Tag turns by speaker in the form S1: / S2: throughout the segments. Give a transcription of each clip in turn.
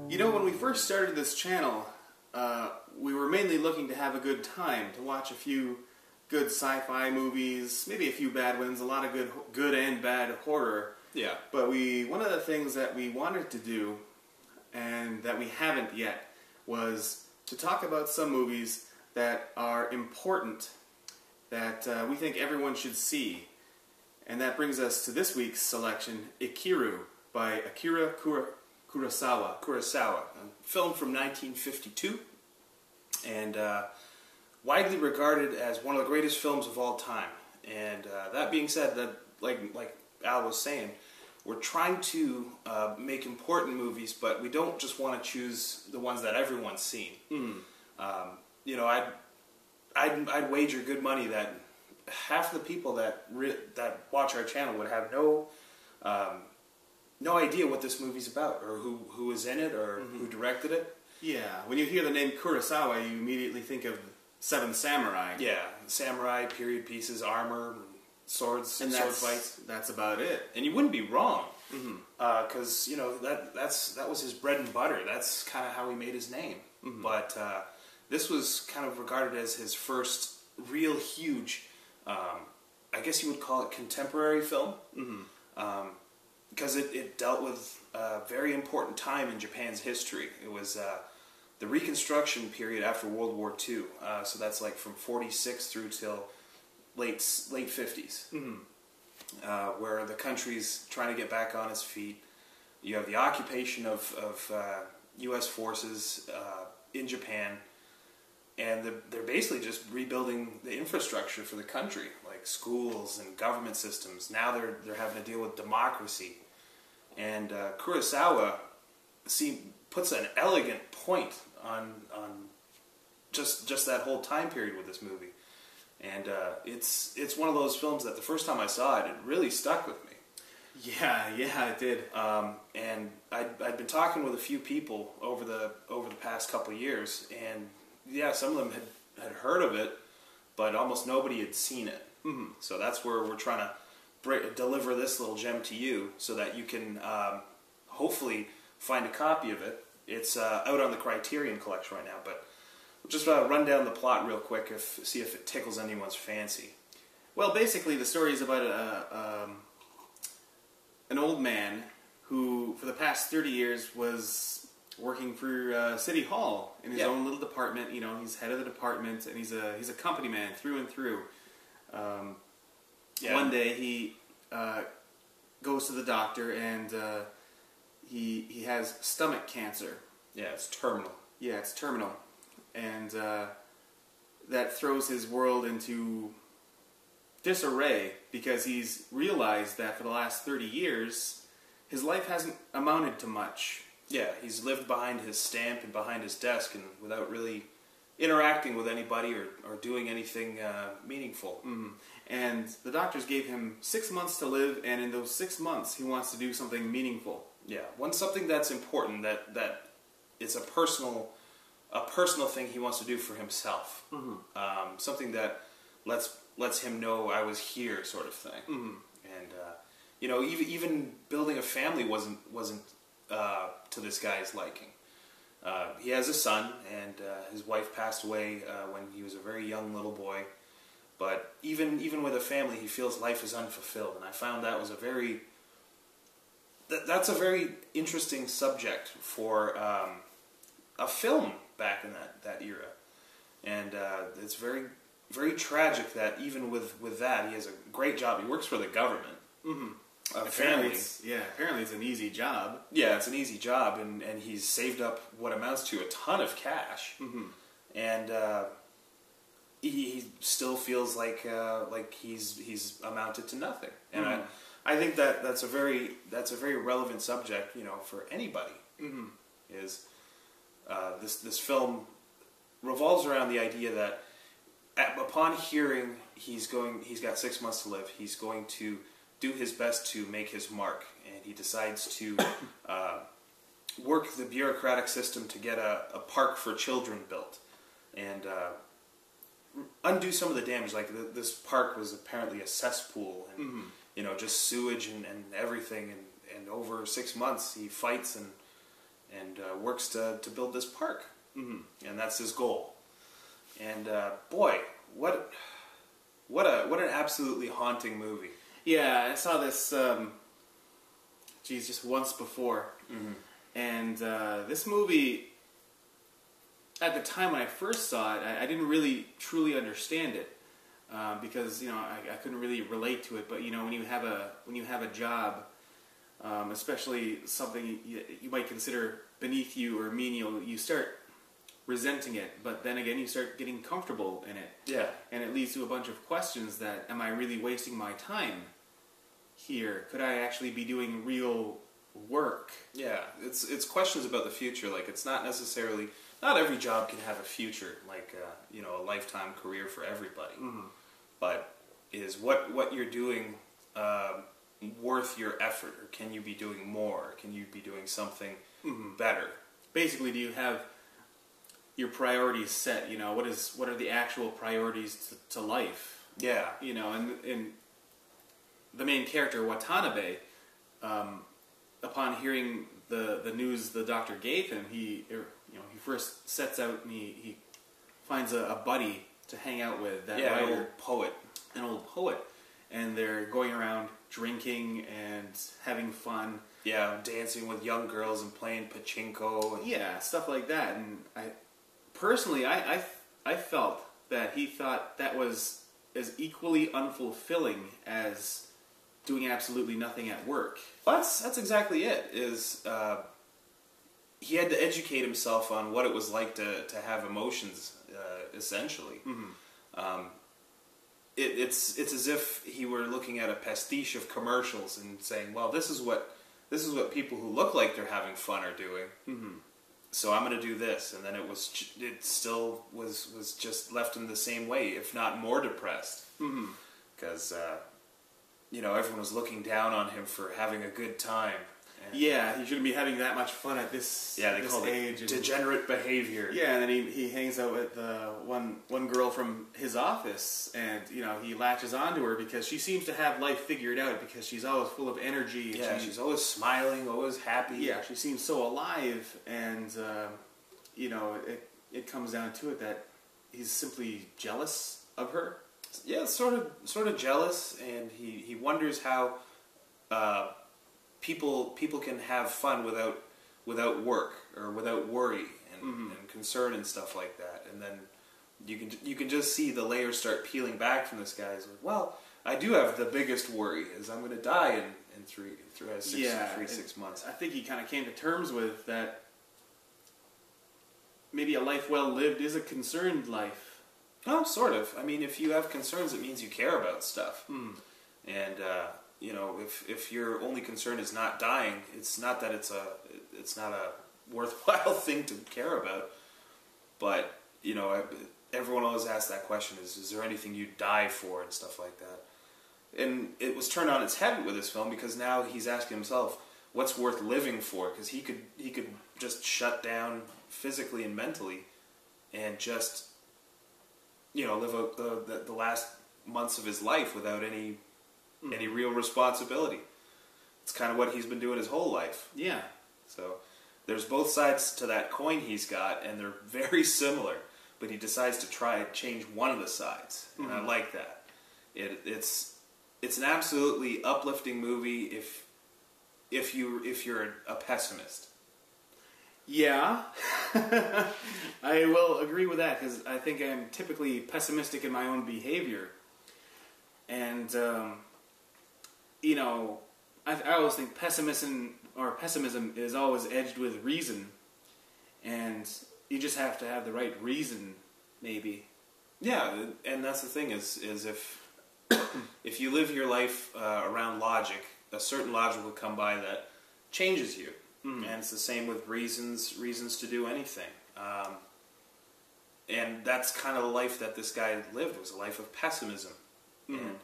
S1: You know, when we first started this channel, we were mainly looking to have a good time, to watch a few good sci-fi movies, maybe a few bad ones, a lot of good and bad horror.
S2: Yeah.
S1: But one of the things that we wanted to do, and that we haven't yet, was to talk about some movies that are important, that we think everyone should see. And that brings us to this week's selection, Ikiru, by Akira Kurosawa.
S2: Kurosawa, a film from 1952, and widely regarded as one of the greatest films of all time. And that being said, that like Al was saying, we're trying to make important movies, but we don't just want to choose the ones that everyone's seen. You know, I'd wager good money that half the people that watch our channel would have no idea what this movie's about, or who is in it, or who directed it.
S1: Yeah, when you hear the name Kurosawa, you immediately think of Seven Samurai.
S2: Yeah, samurai, period pieces, armor, swords,
S1: and
S2: sword fights.
S1: That's about it.
S2: And you wouldn't be wrong, because you know that was his bread and butter. That's kind of how he made his name. But this was kind of regarded as his first real huge, I guess you would call it contemporary film. Because it dealt with a very important time in Japan's history. It was the Reconstruction period after World War II. So that's like from 46 through till late 50s, where the country's trying to get back on its feet. You have the occupation of U.S. forces in Japan, and they're basically just rebuilding the infrastructure for the country, like schools and government systems. Now they're having to deal with democracy. And Kurosawa puts an elegant point on just that whole time period with this movie, and it's one of those films that the first time I saw it, it really stuck with me.
S1: Yeah, it did.
S2: And I'd been talking with a few people over the past couple of years, and yeah, some of them had heard of it, but almost nobody had seen it. So that's where we're trying to deliver this little gem to you, so that you can hopefully find a copy of it. It's out on the Criterion Collection right now, but we'll just run down the plot real quick, see if it tickles anyone's fancy.
S1: Well, basically the story is about an old man who, for the past 30 years, was working for City Hall in his own little department. You know, he's head of the department, and he's a company man through and through. One day he goes to the doctor, and he has stomach cancer.
S2: Yeah, it's terminal.
S1: Yeah, it's terminal. And that throws his world into disarray, because he's realized that for the last 30 years, his life hasn't amounted to much.
S2: Yeah, he's lived behind his stamp and behind his desk, and without really interacting with anybody or doing anything meaningful. And the doctors gave him 6 months to live, and in those 6 months he wants to do something meaningful. Yeah, something that's important, that it's a personal thing he wants to do for himself. Something that lets him know I was here, sort of thing. And you know, even building a family wasn't to this guy's liking. He has a son, and his wife passed away when he was a very young little boy. But even with a family, he feels life is unfulfilled, and I found that was that's a very interesting subject for a film back in that era. And it's very, very tragic that even with that, he has a great job. He works for the government.
S1: Apparently it's an easy job.
S2: Yeah, it's an easy job, and he's saved up what amounts to a ton of cash. And he still feels like he's amounted to nothing. And I think that's a very relevant subject, you know, for anybody.
S1: Mm-hmm.
S2: Is this film revolves around the idea that upon hearing he's got 6 months to live, he's going to do his best to make his mark, and he decides to work the bureaucratic system to get a park for children built, and undo some of the damage. Like this park was apparently a cesspool, and
S1: Mm-hmm.
S2: just sewage and everything, and over 6 months he fights and works to build this park,
S1: Mm-hmm.
S2: and that's his goal. And boy, what an absolutely haunting movie.
S1: Yeah, I saw this, just once before.
S2: Mm-hmm.
S1: And this movie, at the time when I first saw it, I didn't really truly understand it because I couldn't really relate to it. But when you have a job, especially something you might consider beneath you or menial, you start resenting it. But then again, you start getting comfortable in it.
S2: Yeah.
S1: And it leads to a bunch of questions that, am I really wasting my time here? Could I actually be doing real work?
S2: Yeah, it's questions about the future. Like, it's not necessarily, not every job can have a future, like a lifetime career for everybody.
S1: Mm-hmm.
S2: But is what you're doing worth your effort, or can you be doing more? Can you be doing something better?
S1: Basically, do you have your priorities set? What are the actual priorities to life?
S2: Yeah.
S1: And the main character, Watanabe, upon hearing the news the doctor gave him, he first sets out and he finds a buddy to hang out with, that writer, an old poet, and they're going around drinking and having fun.
S2: Yeah, dancing with young girls and playing pachinko. And
S1: yeah, stuff like that. And I felt that he thought that was as equally unfulfilling as doing absolutely nothing at work.
S2: That's exactly it. He had to educate himself on what it was like to have emotions, essentially.
S1: Mm-hmm.
S2: It's as if he were looking at a pastiche of commercials and saying, "Well, this is what people who look like they're having fun are doing.
S1: Mm-hmm.
S2: So I'm going to do this." And then it still was just left in the same way, if not more depressed, because everyone was looking down on him for having a good time. And
S1: yeah, he shouldn't be having that much fun at this
S2: they
S1: this
S2: call
S1: age.
S2: it degenerate behavior.
S1: Yeah, and then he hangs out with one girl from his office, and he latches onto her because she seems to have life figured out, because she's always full of energy.
S2: Yeah, she's always smiling, always happy.
S1: Yeah, she seems so alive, and it comes down to it that he's simply jealous of her.
S2: Yeah, sort of jealous, and he wonders how people can have fun without work or without worry and concern and stuff like that. And then you can just see the layers start peeling back from this guy. He's like, well, I do have the biggest worry, is I'm going to die in 6 months.
S1: I think he kind of came to terms with that. Maybe a life well lived is a concerned life.
S2: Oh, sort of. I mean, if you have concerns, it means you care about stuff. And if your only concern is not dying, it's not that it's not a worthwhile thing to care about. But everyone always asks that question: is there anything you'd die for, and stuff like that? And it was turned on its head with this film, because now he's asking himself, what's worth living for? Because he could just shut down physically and mentally, and just live out the last months of his life without any real responsibility. It's kind of what he's been doing his whole life.
S1: Yeah.
S2: So there's both sides to that coin he's got, and they're very similar. But he decides to try and change one of the sides, and I like that. It's an absolutely uplifting movie if you're a pessimist.
S1: Yeah, I will agree with that, because I think I'm typically pessimistic in my own behavior. And, I always think pessimism is always edged with reason. And you just have to have the right reason, maybe.
S2: Yeah, and that's the thing is if you live your life around logic, a certain logic will come by that changes you. and it's the same with reasons to do anything. And that's kind of the life that this guy lived, was a life of pessimism. And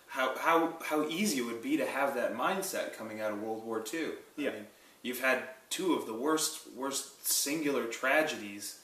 S2: how easy it would be to have that mindset coming out of World War II.
S1: Yeah.
S2: I mean, you've had two of the worst singular tragedies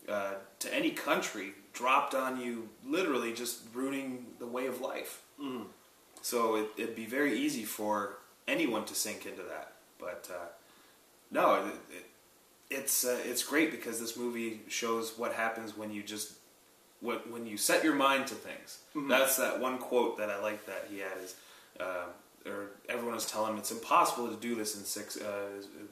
S2: to any country dropped on you, literally just ruining the way of life. So it'd be very easy for anyone to sink into that. But no, it's great because this movie shows what happens when you just when you set your mind to things. That's that one quote that I like that he had is, or everyone was telling him it's impossible to do this in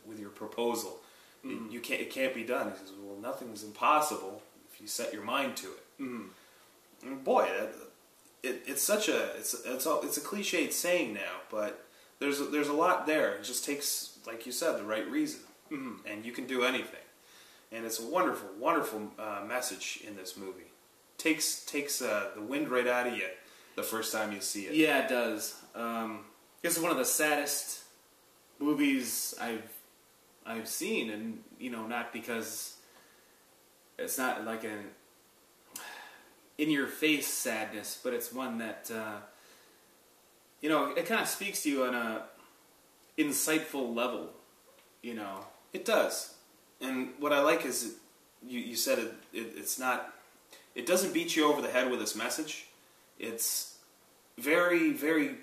S2: with your proposal. It can't be done. He says, well, nothing's impossible if you set your mind to it. And boy, it's such it's a cliched saying now, but there's a lot there. It just takes, like you said, the right reason, and you can do anything. And it's a wonderful, wonderful message in this movie. Takes the wind right out of you the first time you see it.
S1: Yeah, it does. This is one of the saddest movies I've seen, and not because it's not like an in-your-face sadness, but it's one that it kind of speaks to you on a insightful level.
S2: It does. And what I like is you said it's not. It doesn't beat you over the head with its message. It's very, very,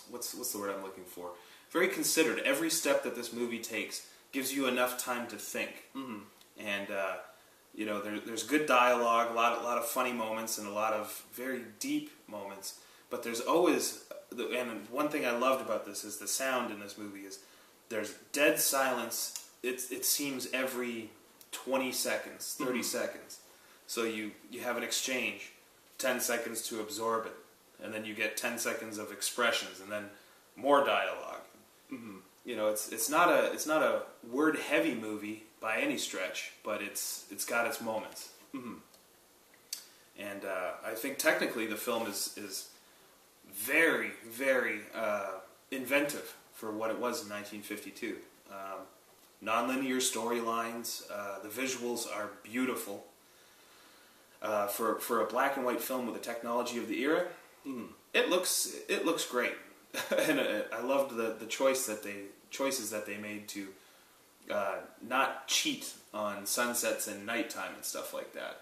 S2: what's the word I'm looking for? Very considered. Every step that this movie takes gives you enough time to think. And, there's good dialogue, a lot of funny moments, and a lot of very deep moments. But there's always, and one thing I loved about this is the sound in this movie is there's dead silence. It seems every 20 seconds, 30 seconds. So you have an exchange, 10 seconds to absorb it, and then you get 10 seconds of expressions, and then more dialogue. It's not a word heavy movie by any stretch, but it's got its moments. And I think technically the film is very, very inventive for what it was in 1952. Non-linear storylines, the visuals are beautiful. For a black and white film with the technology of the era, it looks great, and I loved the choices that they made to not cheat on sunsets and nighttime and stuff like that.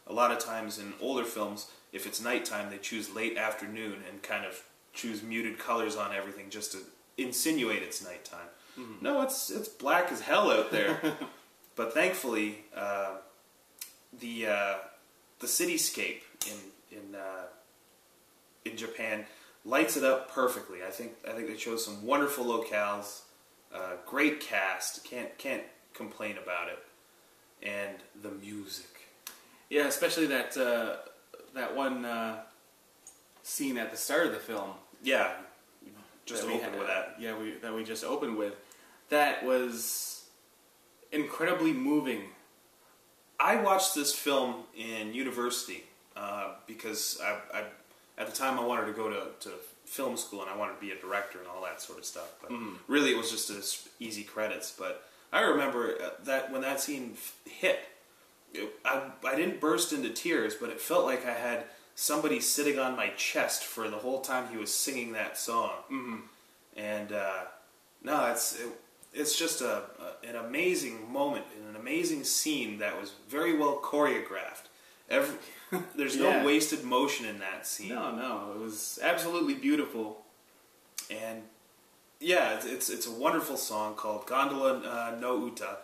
S2: A lot of times in older films, if it's nighttime, they choose late afternoon and kind of choose muted colors on everything just to insinuate it's nighttime. No, it's black as hell out there. But thankfully, the cityscape in Japan lights it up perfectly. I think they chose some wonderful locales, great cast. Can't complain about it, and the music.
S1: Yeah, especially that one scene at the start of the film.
S2: Yeah, just open with that.
S1: Yeah, that we just opened with. That was incredibly moving.
S2: I watched this film in university because I at the time I wanted to go to film school and I wanted to be a director and all that sort of stuff. But really, it was just easy credits. But I remember that when that scene hit, I didn't burst into tears, but it felt like I had somebody sitting on my chest for the whole time he was singing that song. And no, it's just an amazing moment and an amazing scene that was very well choreographed. There's no wasted motion in that scene.
S1: No, it was absolutely beautiful.
S2: And yeah, it's a wonderful song called Gondola no Uta.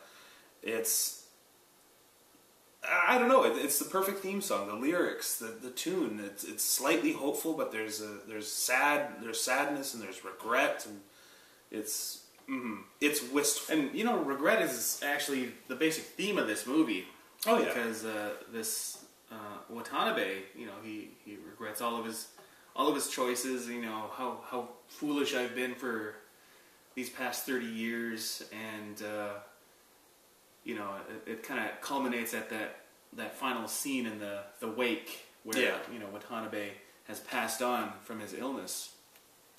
S2: I don't know. It's the perfect theme song. The lyrics, the tune. It's slightly hopeful, but there's sadness and there's regret, and it's wistful.
S1: And regret is actually the basic theme of this movie.
S2: Oh yeah,
S1: because this Watanabe, he regrets all of his choices. How foolish I've been for these past 30 years, and it kind of culminates at that final scene in the wake where Watanabe has passed on from his illness,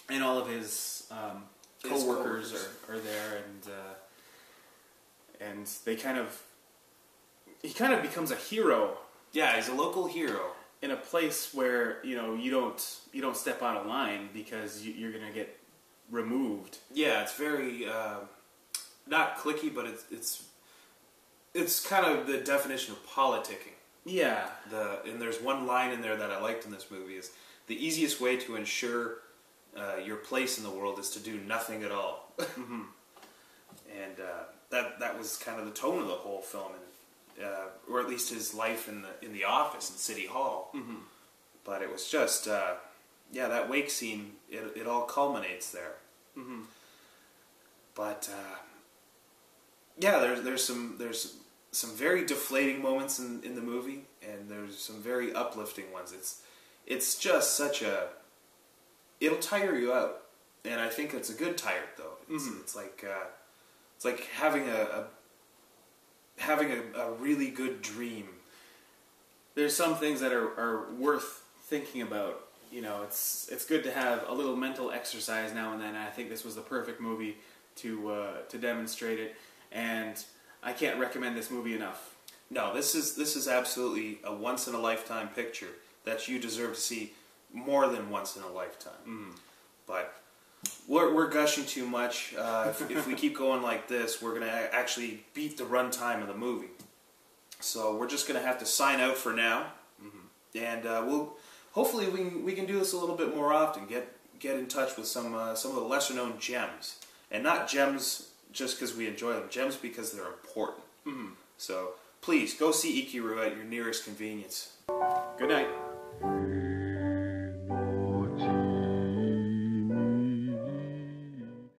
S1: and all of his co-workers are there, and they he kind of becomes a hero.
S2: Yeah, he's a local hero
S1: in a place where you don't step out of line because you're gonna get removed.
S2: Yeah, it's very not cliquey, but it's kind of the definition of politicking.
S1: Yeah.
S2: And there's one line in there that I liked in this movie is the easiest way to ensure your place in the world is to do nothing at all.
S1: Mm-hmm.
S2: And that was kind of the tone of the whole film, and or at least his life in the office in City Hall.
S1: Mm-hmm.
S2: But it was just that wake scene. It all culminates there.
S1: Mm-hmm.
S2: But there's some very deflating moments in the movie, and there's some very uplifting ones. It's just such it'll tire you out, and I think it's a good tired though. It's like having a really good dream.
S1: There's some things that are worth thinking about. It's good to have a little mental exercise now and then. And I think this was the perfect movie to demonstrate it, and I can't recommend this movie enough.
S2: No, this is absolutely a once in a lifetime picture that you deserve to see more than once in a lifetime.
S1: Mm.
S2: But we're gushing too much. If we keep going like this, we're going to actually beat the runtime of the movie. So we're just going to have to sign out for now, and hopefully we can do this a little bit more often. Get in touch with some of the lesser known gems, and not gems just because we enjoy them. Gems because they're important.
S1: Mm-hmm.
S2: So please go see Ikiru at your nearest convenience.
S1: Good night.